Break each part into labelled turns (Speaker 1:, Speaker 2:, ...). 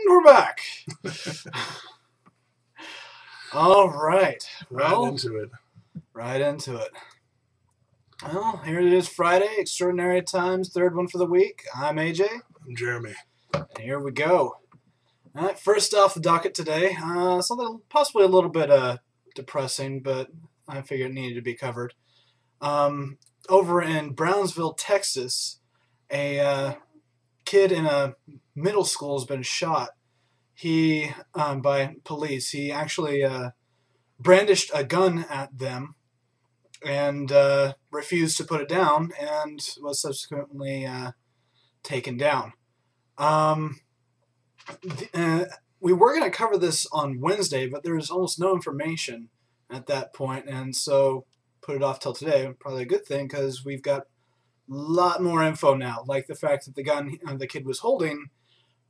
Speaker 1: we're back. All right. Well,
Speaker 2: Right into it.
Speaker 1: Well, here it is, Friday, Extraordinary Times, third one for the week. I'm AJ.
Speaker 2: I'm Jeremy.
Speaker 1: And here we go. All right, first off the docket today, something possibly a little bit depressing, but I figured it needed to be covered. Over in Brownsville, Texas, a kid in a middle school has been shot. He by police. He actually brandished a gun at them and refused to put it down, and was subsequently taken down. We were going to cover this on Wednesday, but there was almost no information at that point, and so put it off till today. Probably a good thing, because we've got a lot more info now, like the fact that the gun the kid was holding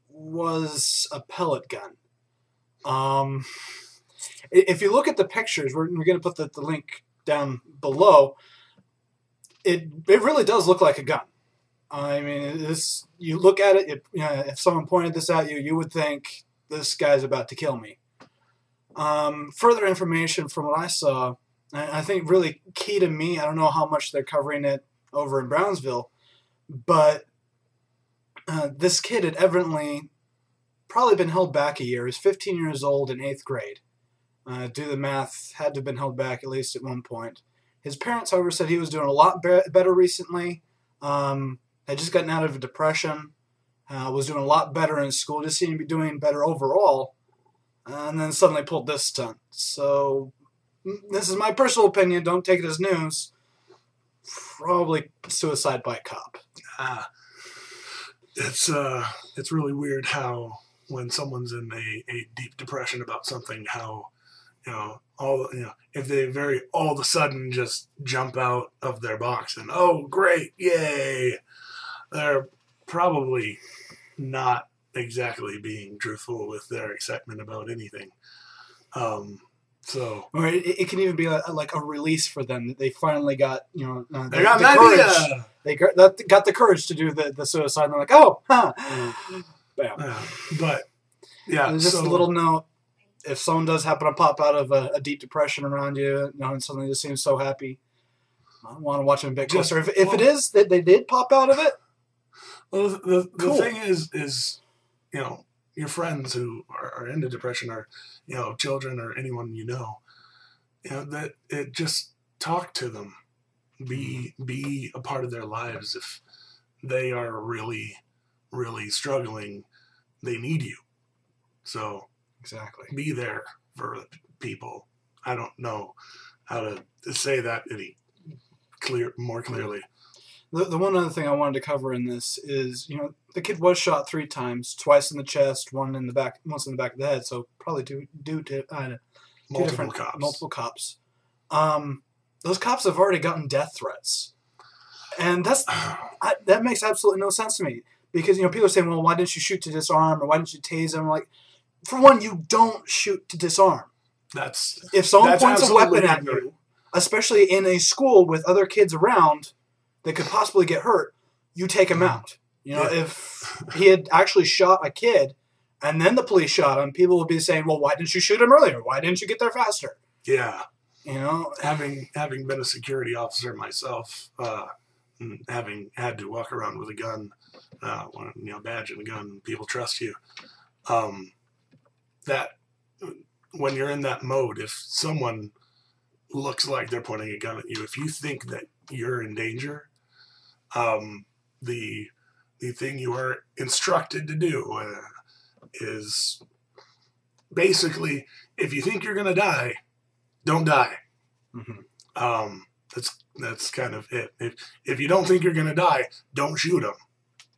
Speaker 1: was a pellet gun. If you look at the pictures, we're going to put the link down below. It really does look like a gun. I mean, you look at it, if someone pointed this at you, you would think, this guy's about to kill me. Further information from what I saw, I think really key to me, I don't know how much they're covering it over in Brownsville, but this kid had evidently probably been held back a year. He was 15 years old in 8th grade. Do the math, had to have been held back at least at one point. His parents, however, said he was doing a lot better recently. Had just gotten out of a depression. Was doing a lot better in school. Just seemed to be doing better overall. And then suddenly pulled this stunt. So, this is my personal opinion. Don't take it as news. Probably suicide by a cop.
Speaker 2: It's really weird how when someone's in a deep depression about something, how if they all of a sudden just jump out of their box and, oh great, yay, they're probably not exactly being truthful with their excitement about anything. So,
Speaker 1: or it can even be like a release for them. They finally got
Speaker 2: they got an
Speaker 1: courage.
Speaker 2: idea.
Speaker 1: They got the courage to do the suicide. And they're like, oh, huh. Bam.
Speaker 2: But yeah,
Speaker 1: just a little note: if someone does happen to pop out of a deep depression around you, and suddenly just seems so happy, I want to watch them a bit closer. If it is that they did pop out of it,
Speaker 2: well, the
Speaker 1: cool.
Speaker 2: thing is, your friends who are into depression, or children, or anyone that it just talk to them, be a part of their lives. If they are really, really struggling, they need you. So
Speaker 1: exactly,
Speaker 2: be there for people. I don't know how to say that more clearly.
Speaker 1: The one other thing I wanted to cover in this is, the kid was shot 3 times, twice in the chest, once in the back of the head, so probably due to multiple cops. Those cops have already gotten death threats, and that makes absolutely no sense to me, because people are saying, well, why didn't you shoot to disarm, or why didn't you tase him? Like, for one, you don't shoot to disarm. If someone points a weapon at you, especially in a school with other kids around that could possibly get hurt, you take him out. If he had actually shot a kid and then the police shot him, people would be saying, well, why didn't you shoot him earlier? Why didn't you get there faster?
Speaker 2: Yeah. Having been a security officer myself, having had to walk around with a gun, badge and a gun, people trust you. That when you're in that mode, if someone looks like they're pointing a gun at you, if you think that you're in danger, the thing you are instructed to do is basically, if you think you're going to die, don't die. Mm-hmm. That's kind of it. If you don't think you're going to die, don't shoot them.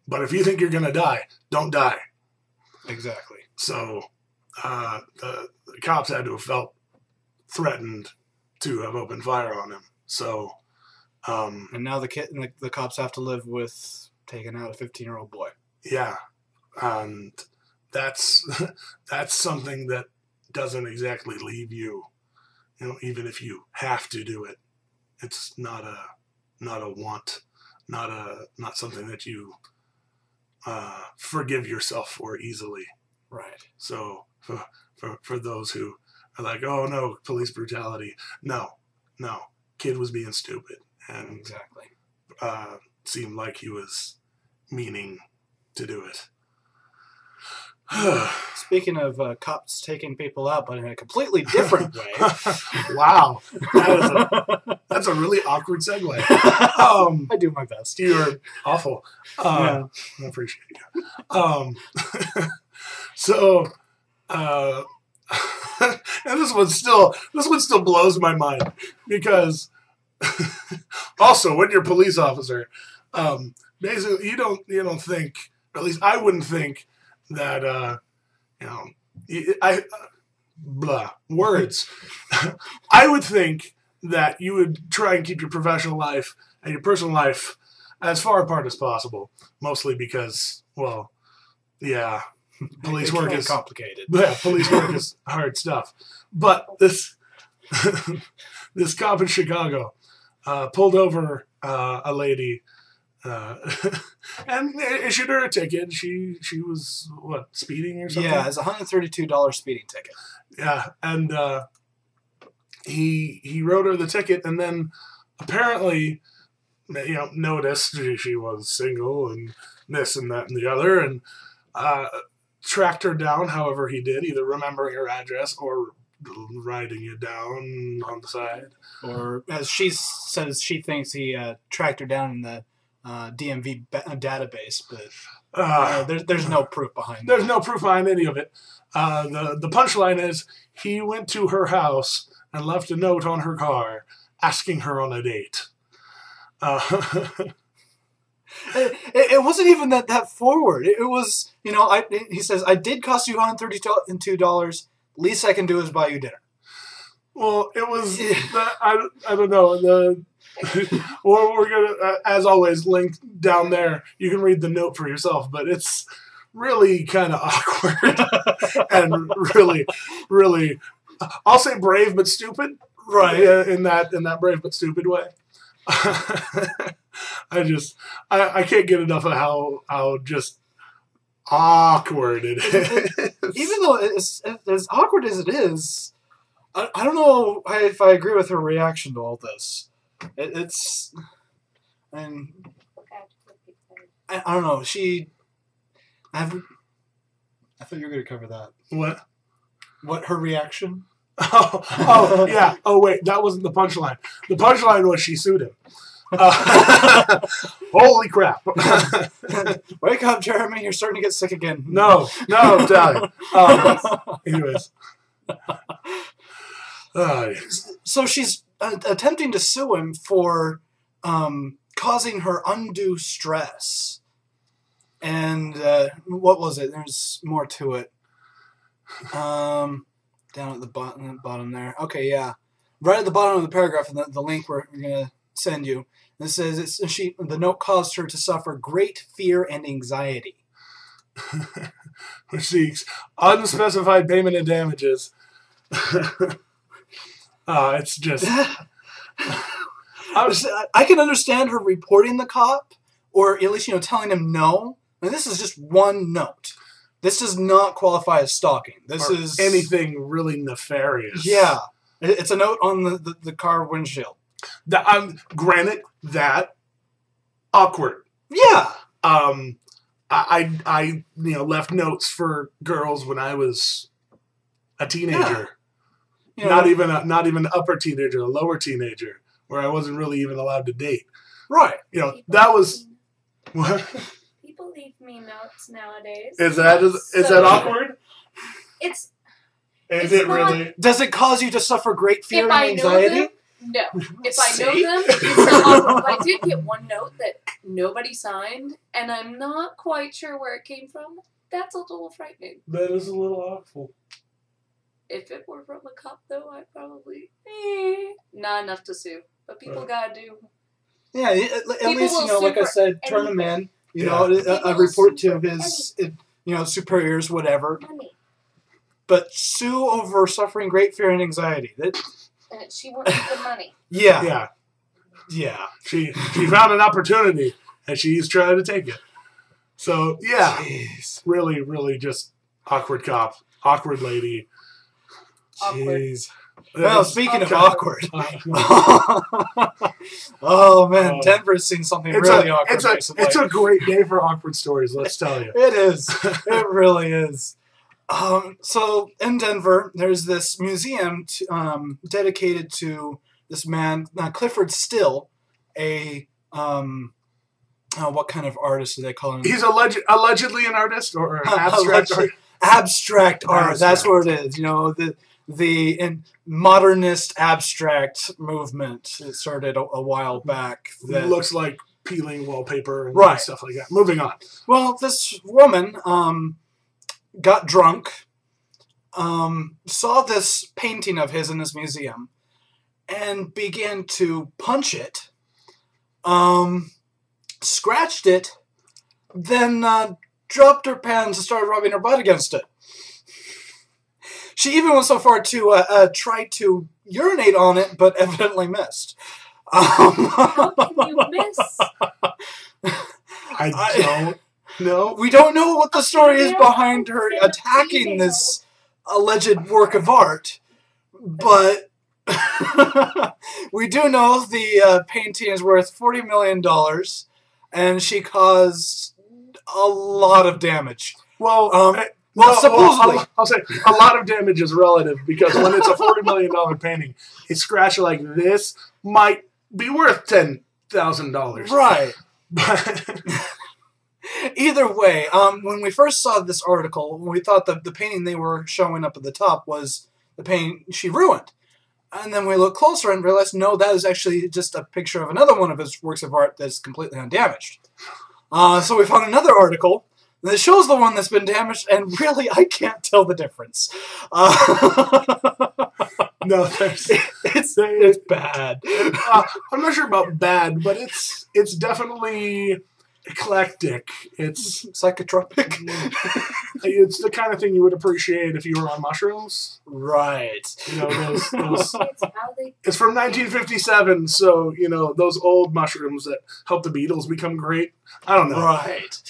Speaker 2: But if you think you're going to die, don't die.
Speaker 1: Exactly.
Speaker 2: So the cops had to have felt threatened to have opened fire on him. So,
Speaker 1: and now the cops have to live with taking out a 15-year-old boy.
Speaker 2: Yeah, and that's something that doesn't exactly leave you. Even if you have to do it, it's not a want, not something that you forgive yourself for easily.
Speaker 1: Right.
Speaker 2: So for those who are like, oh no, police brutality, no, kid was being stupid and
Speaker 1: Exactly.
Speaker 2: Seemed like he was meaning to do it.
Speaker 1: Speaking of cops taking people out, but in a completely different way.
Speaker 2: Wow, that's a really awkward segue.
Speaker 1: I do my best.
Speaker 2: You're awful.
Speaker 1: Yeah.
Speaker 2: I appreciate you. So, and this one still blows my mind because also when you're a police officer, basically you don't think, or at least I wouldn't think that words. I would think that you would try and keep your professional life and your personal life as far apart as possible. Mostly because, well, yeah, police work is
Speaker 1: complicated.
Speaker 2: Yeah, police work is hard stuff. But this this cop in Chicago pulled over a lady and issued her a ticket. She was, what, speeding or something?
Speaker 1: Yeah, it's a $132 speeding ticket.
Speaker 2: Yeah, and he wrote her the ticket, and then apparently, noticed she was single and this and that and the other, and tracked her down however he did, either remembering her address or writing it down on the side.
Speaker 1: Or, as she says, she thinks he tracked her down in the DMV database, but there's no proof behind that.
Speaker 2: There's no proof behind any of it. The punchline is he went to her house and left a note on her car asking her on a date.
Speaker 1: It wasn't even that forward. It was, he says, I did cost you $132. Least I can do is buy you dinner.
Speaker 2: Well, it was, I don't know, well, we're going to, as always, link down there. You can read the note for yourself, but it's really kind of awkward and really, really, I'll say brave but stupid. Right. In that brave but stupid way. I can't get enough of how just awkward it is.
Speaker 1: Even though it's as awkward as it is, I don't know if I agree with her reaction to all this. It's, and I don't know. I thought you were going to cover that.
Speaker 2: What?
Speaker 1: What, her reaction?
Speaker 2: Oh, yeah. Oh, wait. That wasn't the punchline. The punchline was she sued him. Holy crap.
Speaker 1: Wake up, Jeremy. You're starting to get sick again.
Speaker 2: No, I'm telling you. Anyways.
Speaker 1: So she's attempting to sue him for causing her undue stress. And what was it? There's more to it. Down at the bottom there. Okay, yeah. Right at the bottom of the paragraph, the link we're going to send you. It says the note caused her to suffer great fear and anxiety.
Speaker 2: Which seeks unspecified payment of damages. It's just...
Speaker 1: I can understand her reporting the cop, or at least, telling him no. And this is just one note. This does not qualify as stalking. This is
Speaker 2: anything really nefarious.
Speaker 1: Yeah. It's a note on the car windshield.
Speaker 2: Granted, that awkward.
Speaker 1: Yeah.
Speaker 2: I left notes for girls when I was a teenager. Yeah. Not even an upper teenager, a lower teenager, where I wasn't really even allowed to date.
Speaker 1: Right.
Speaker 2: That was what?
Speaker 3: People leave me notes nowadays.
Speaker 2: Is that awkward?
Speaker 3: Is
Speaker 2: it really?
Speaker 1: Does it cause you to suffer great fear and anxiety?
Speaker 3: No. If I know them, it's not awkward. I did get one note that nobody signed, and I'm not quite sure where it came from. That's a little frightening.
Speaker 2: That is a little awful.
Speaker 3: If it were from a cop, though, I'd probably not enough to sue. But people gotta do.
Speaker 1: Yeah, at least like I said, turn him in. A report to his superiors, whatever.
Speaker 3: Money.
Speaker 1: But sue over suffering great fear and anxiety.
Speaker 3: And she wanted the money.
Speaker 1: Yeah.
Speaker 2: She found an opportunity and she's trying to take it. So yeah, Jeez. Really, really just Awkward cop. Awkward lady.
Speaker 3: Awkward.
Speaker 1: Jeez. Well, speaking of
Speaker 2: awkward.
Speaker 1: awkward. Oh, man. Denver's seen something really awkward recently.
Speaker 2: It's a great day for awkward stories, let's tell you.
Speaker 1: It is. It really is. So, in Denver, there's this museum dedicated to this man, Clifford Still, a... what kind of artist do they call him?
Speaker 2: He's allegedly an artist or an abstract artist?
Speaker 1: Abstract art. That's what it is. You know, the modernist abstract movement. It started a while back.
Speaker 2: That looks like peeling wallpaper and stuff like that. Moving on.
Speaker 1: Well, this woman got drunk, saw this painting of his in this museum, and began to punch it. Scratched it, then dropped her pants and started rubbing her butt against it. She even went so far to try to urinate on it, but evidently missed.
Speaker 3: How can you miss?
Speaker 2: I don't know.
Speaker 1: We don't know what the story is behind her attacking this alleged work of art, but we do know the painting is worth $40 million. And she caused a lot of damage.
Speaker 2: Well,
Speaker 1: supposedly.
Speaker 2: I'll say a lot of damage is relative because when it's a $40 million painting, a scratch like this might be worth $10,000.
Speaker 1: Right. But either way, when we first saw this article, we thought that the painting they were showing up at the top was the painting she ruined. And then we looked closer and realized, no, that is actually just a picture of another one of his works of art that's completely undamaged. So we found another article that shows the one that's been damaged, and really, I can't tell the difference.
Speaker 2: No,
Speaker 1: it's bad.
Speaker 2: I'm not sure about bad, but it's definitely eclectic. It's
Speaker 1: psychotropic.
Speaker 2: It's the kind of thing you would appreciate if you were on mushrooms.
Speaker 1: Right.
Speaker 2: You know, it's from 1957, so, you know, those old mushrooms that helped the Beatles become great. I don't know.
Speaker 1: Right.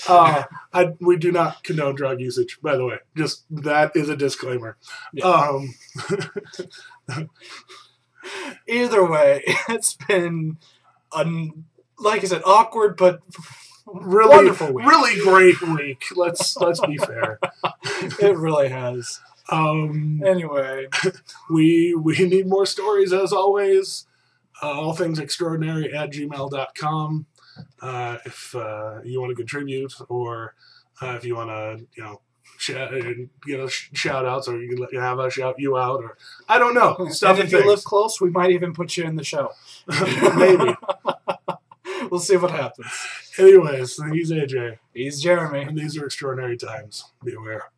Speaker 2: We do not condone drug usage, by the way. Just that is a disclaimer.
Speaker 1: Yeah. Either way, it's been, like I said, awkward, but
Speaker 2: really
Speaker 1: wonderful week.
Speaker 2: Really great week. Let's be fair.
Speaker 1: It really has. Anyway,
Speaker 2: we need more stories as always. allthingsextraordinary@gmail.com. If you want to contribute, or if you want to, you know, shout outs, or you can have us shout you out, or I don't know.
Speaker 1: And if you live close, we might even put you in the show.
Speaker 2: Maybe.
Speaker 1: We'll see what happens.
Speaker 2: Anyways, he's AJ.
Speaker 1: He's Jeremy.
Speaker 2: And these are extraordinary times. Be aware.